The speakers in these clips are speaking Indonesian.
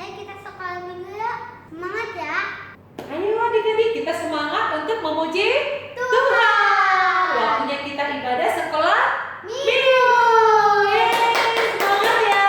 Ayo kita sekolah minggu yuk. Semangat ya. Ayo adik-adik kita semangat untuk memuji Tuhan. Waktunya kita ibadah sekolah Minggu. Yeay, semangat ya.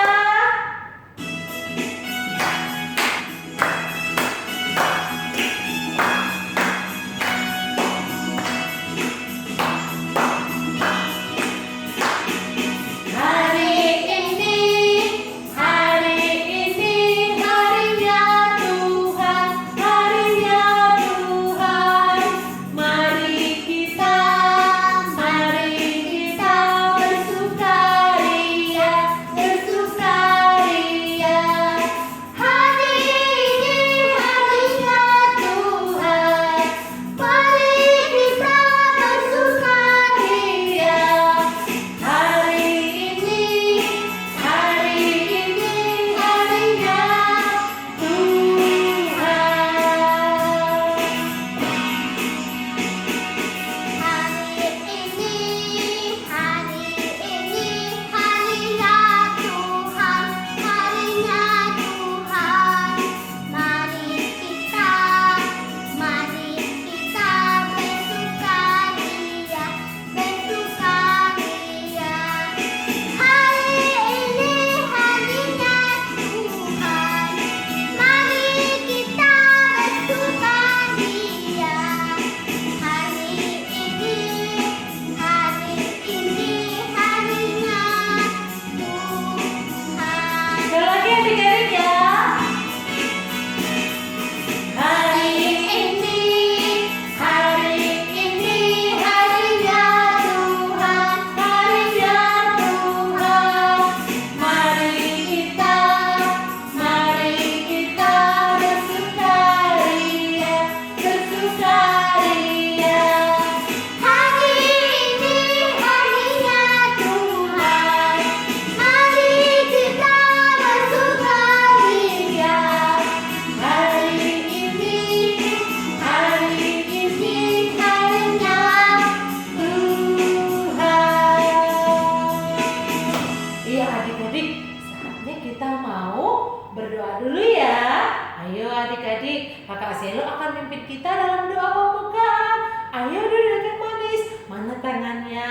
Berdoa dulu ya. Ayo adik-adik, Kakak Selo akan mimpin kita dalam doa pembukaan. Ayo duduk yang manis. Mana tangannya?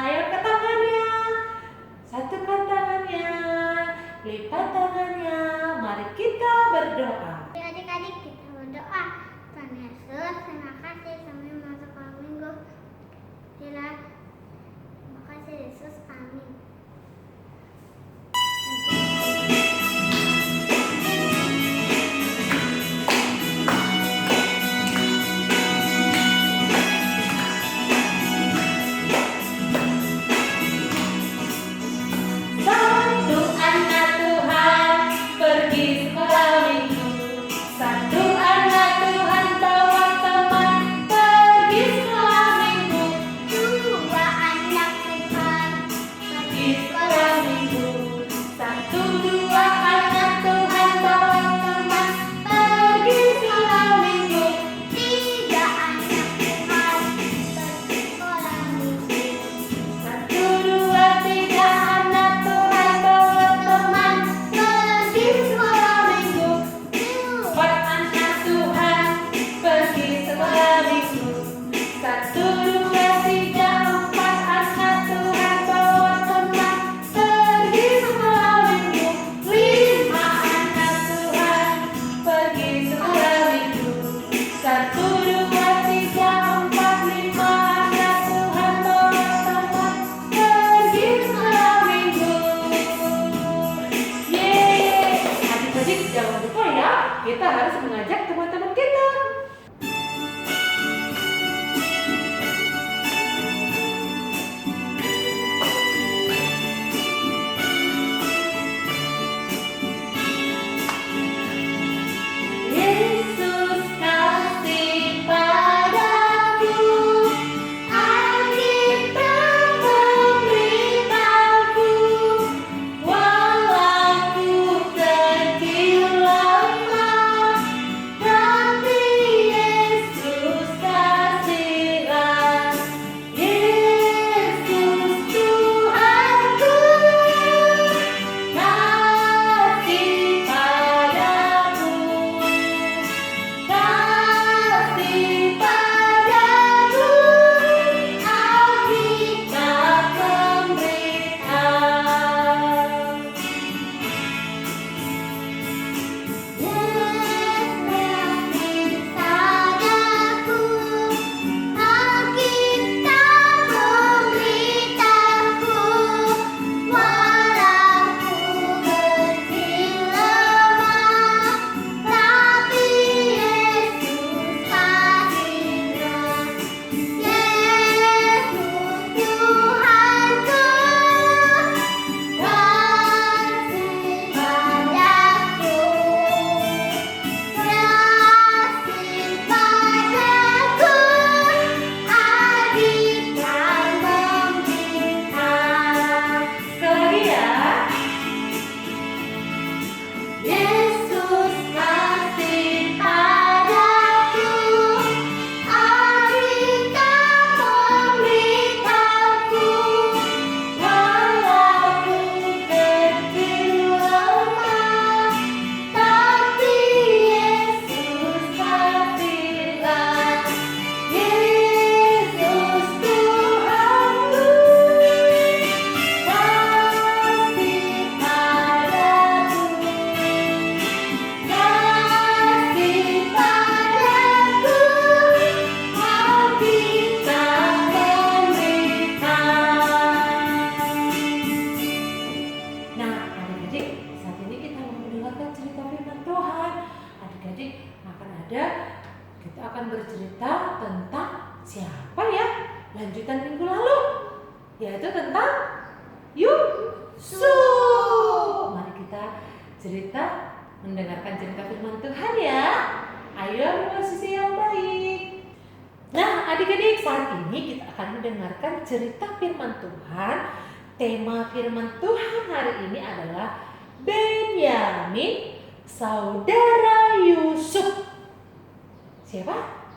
Ayo ke tangannya. Satukan tangannya. Lipat tangannya. Mari kita berdoa. Adik-adik kita berdoa. Tuhan Yesus, terima kasih sampai masuk sekolah minggu. Terima kasih Yesus, amin. lanjutan minggu lalu, yaitu tentang Yusuf. Mari kita mendengarkan cerita firman Tuhan ya. Ayo posisi yang baik. Nah, adik-adik, saat ini kita akan mendengarkan cerita firman Tuhan. Tema firman Tuhan hari ini adalah Benyamin, saudara Yusuf. Siapa?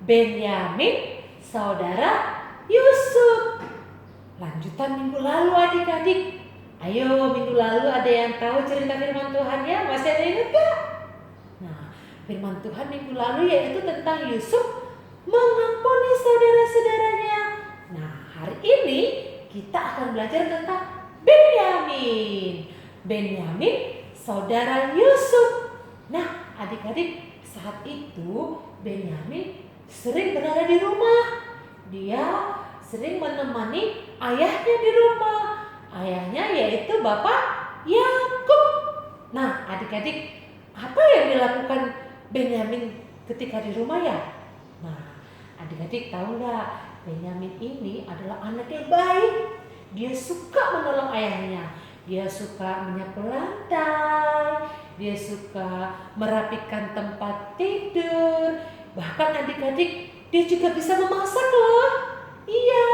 Benyamin, saudara Yusuf. Lanjutan minggu lalu adik-adik. Ayo, minggu lalu ada yang tahu cerita firman Tuhan ya? Masih ada yang ingat gak? Nah, firman Tuhan minggu lalu yaitu tentang Yusuf mengampuni saudara-saudaranya. Nah, hari ini kita akan belajar tentang Benyamin. Benyamin, saudara Yusuf. Nah, adik-adik, saat itu Benyamin sering berada di rumah. Dia sering menemani ayahnya di rumah. Ayahnya yaitu Bapak Yakub. Nah, adik-adik, apa yang dilakukan Benyamin ketika di rumah ya? Nah, adik-adik tahu nggak? Benyamin ini adalah anak yang baik. Dia suka menolong ayahnya. Dia suka menyapu lantai. Dia suka merapikan tempat tidur. Bahkan adik-adik, dia juga bisa memasak loh. Iya,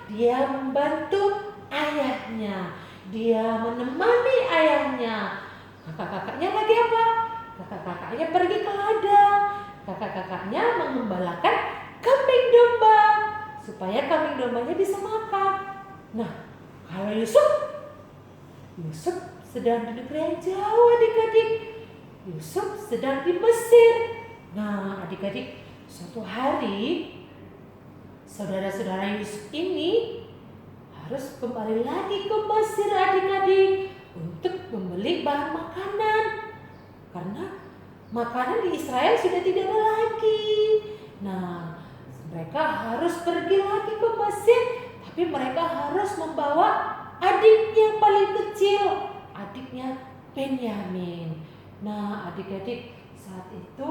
dia membantu ayahnya. Dia menemani ayahnya. Kakak-kakaknya lagi apa? Kakak-kakaknya pergi ke ladang. Kakak-kakaknya mengembalakan kambing domba supaya kambing dombanya bisa makan. Nah, kalau Yusuf sedang di negeri yang jauh adik-adik. Yusuf sedang di Mesir. Nah, adik-adik, suatu hari saudara-saudara Yusuf ini harus kembali lagi ke Mesir adik-adik untuk membeli bahan makanan. Karena makanan di Israel sudah tidak ada lagi. Nah, mereka harus pergi lagi ke Mesir, tapi mereka harus membawa adiknya yang paling kecil, adiknya Benyamin. Nah, adik-adik, saat itu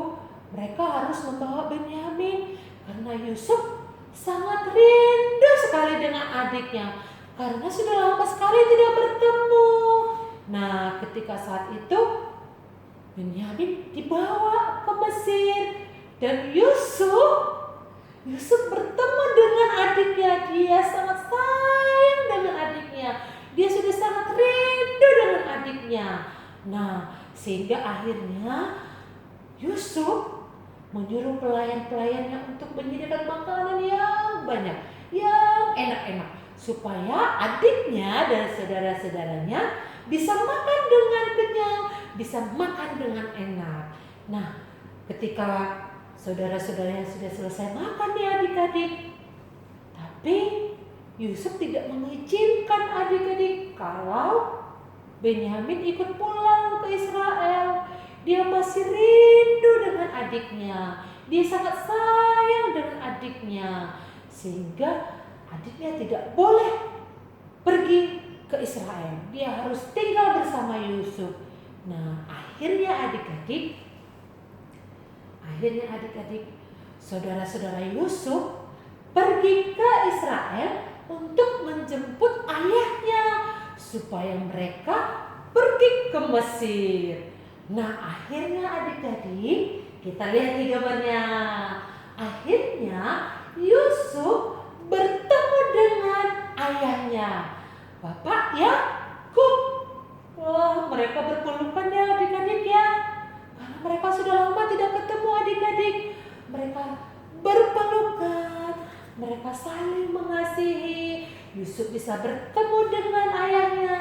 mereka harus membawa Benyamin karena Yusuf sangat rindu sekali dengan adiknya karena sudah lama sekali tidak bertemu. Nah, ketika saat itu Benyamin dibawa ke Mesir dan Yusuf bertemu dengan adiknya. Dia sangat sayang dengan adiknya. Dia sudah sangat rindu dengan adiknya. Nah, sehingga akhirnya Yusuf menyuruh pelayan-pelayannya untuk menyediakan makanan yang banyak, yang enak-enak, supaya adiknya dan saudara-saudaranya bisa makan dengan kenyang, bisa makan dengan enak. Nah, ketika saudara-saudaranya sudah selesai makan nih adik-adik, tapi Yusuf tidak mengizinkan adik-adik kalau Benyamin ikut pulang ke Israel. Dia masih rindu dengan adiknya. Dia sangat sayang dengan adiknya. Sehingga adiknya tidak boleh pergi ke Israel. Dia harus tinggal bersama Yusuf. Nah, akhirnya adik-adik, saudara-saudara Yusuf pergi ke Israel untuk menjemput ayahnya supaya mereka pergi ke Mesir. Nah, akhirnya adik-adik, kita lihat di gambarnya. Akhirnya Yusuf bertemu dengan ayahnya, Bapak Yakub. Wah, mereka berpelukan ya adik-adik ya. Karena mereka sudah lama tidak ketemu adik-adik. Mereka berpelukan, mereka saling mengasihi. Yusuf bisa bertemu dengan ayahnya,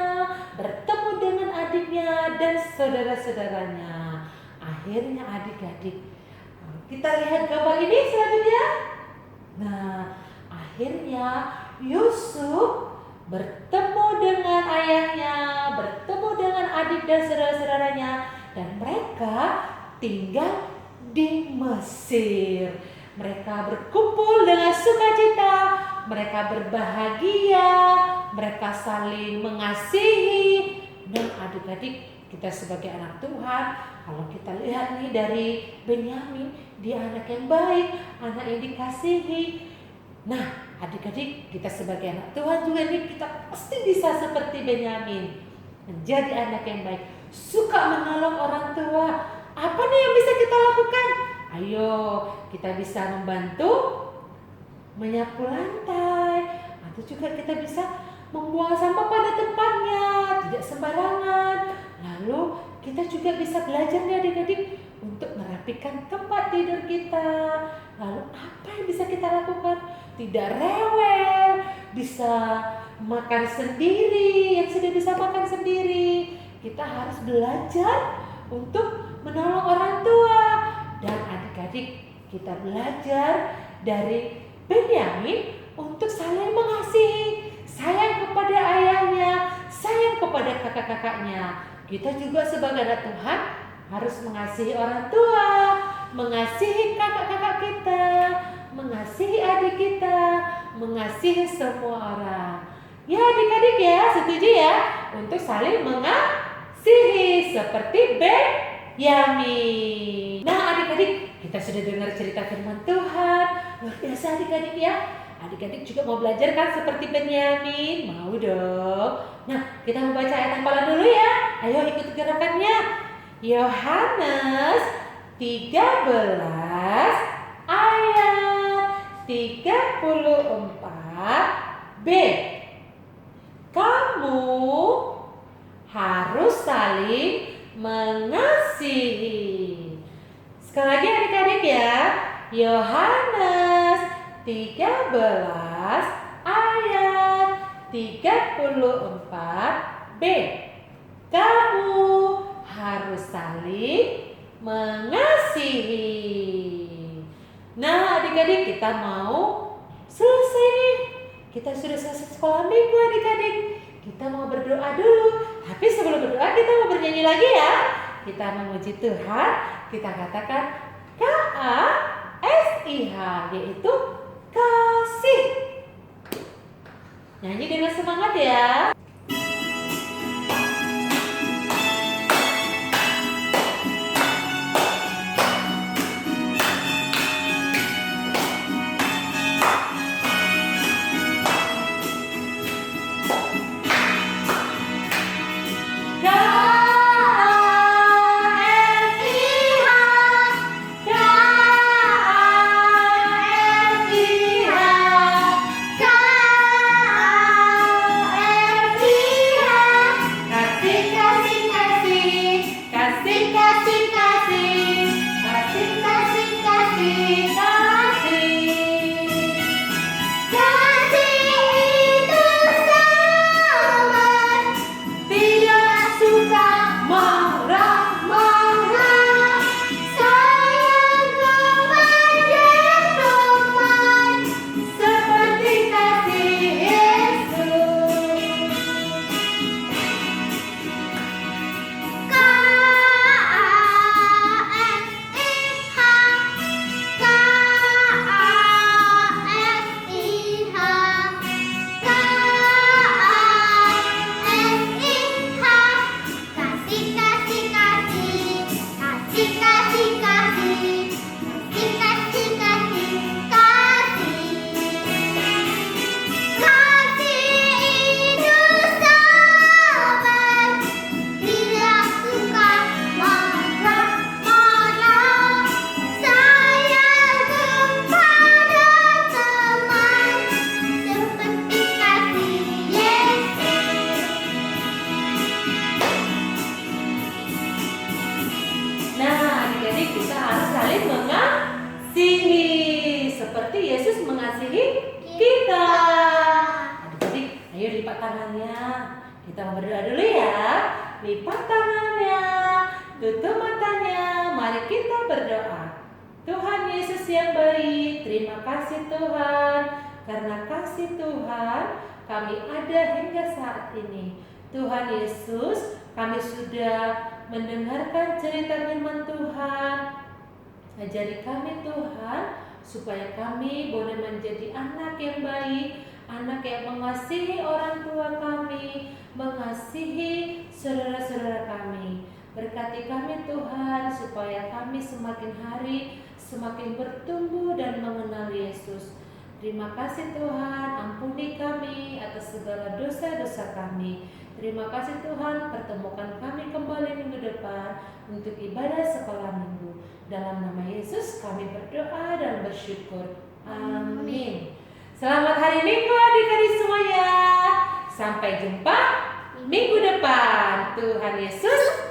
bertemu dengan adiknya dan saudara-saudaranya. Akhirnya adik-adik, kita lihat gambar ini selanjutnya. Nah, akhirnya Yusuf bertemu dengan ayahnya, bertemu dengan adik dan saudara-saudaranya, dan mereka tinggal di Mesir. Mereka berkumpul dengan sukacita, mereka berbahagia, mereka saling mengasihi. Dan adik-adik, kita sebagai anak Tuhan, kalau kita lihat nih dari Benyamin, dia anak yang baik, anak yang dikasihi. Nah, adik-adik, kita sebagai anak Tuhan juga nih, kita pasti bisa seperti Benyamin, menjadi anak yang baik, suka menolong orang tua. Apa nih yang bisa kita lakukan? Ayo, kita bisa membantu menyapu lantai, atau juga kita bisa membuang sampah pada tempatnya, tidak sembarangan. Lalu kita juga bisa belajar nih adik-adik untuk merapikan tempat tidur kita. Lalu apa yang bisa kita lakukan? Tidak rewel, bisa makan sendiri, yang sudah bisa makan sendiri. Kita harus belajar untuk menolong orang tua. Dan adik-adik, kita belajar dari Benyamin untuk saling mengasihi, sayang kepada ayahnya, sayang kepada kakak-kakaknya. Kita juga sebagai anak Tuhan harus mengasihi orang tua, mengasihi kakak-kakak kita, mengasihi adik kita, mengasihi semua orang. Ya adik-adik ya, setuju ya? Untuk saling mengasihi seperti Benyamin. Nah adik-adik, kita sudah dengar cerita firman Tuhan. Luar biasa adik-adik ya. Adik-adik juga mau belajar kan seperti Benyamin? Mau dong. Nah, kita mau baca ayat hafalan dulu ya. Ayo ikut gerakannya. Yohanes 13 ayat 34b. Kamu harus saling mengasihi. Sekali lagi adik-adik ya. Yohanes 13 ayat 34b. Kamu harus saling mengasihi. Nah adik-adik, kita mau selesai nih. Kita sudah selesai sekolah minggu adik-adik. Kita mau berdoa dulu. Tapi sebelum berdoa kita mau bernyanyi lagi ya. Kita memuji Tuhan. Kita katakan KASIH, yaitu kasih. Nyanyi dengan semangat ya. Kita mau berdoa dulu ya. Lipat tangannya, tutup matanya, mari kita berdoa. Tuhan Yesus yang baik, terima kasih Tuhan. Karena kasih Tuhan, kami ada hingga saat ini. Tuhan Yesus, kami sudah mendengarkan cerita firman Tuhan. Ajari kami Tuhan, supaya kami boleh menjadi anak yang baik, anak yang mengasihi orang tua kami, mengasihi saudara-saudara kami. Berkati kami Tuhan, supaya kami semakin hari semakin bertumbuh dan mengenal Yesus. Terima kasih Tuhan, ampuni kami atas segala dosa-dosa kami. Terima kasih Tuhan, pertemukan kami kembali minggu depan untuk ibadah sekolah minggu. Dalam nama Yesus kami berdoa dan bersyukur. Amin. Selamat hari Minggu adik-adik semuanya. Sampai jumpa minggu depan. Tuhan Yesus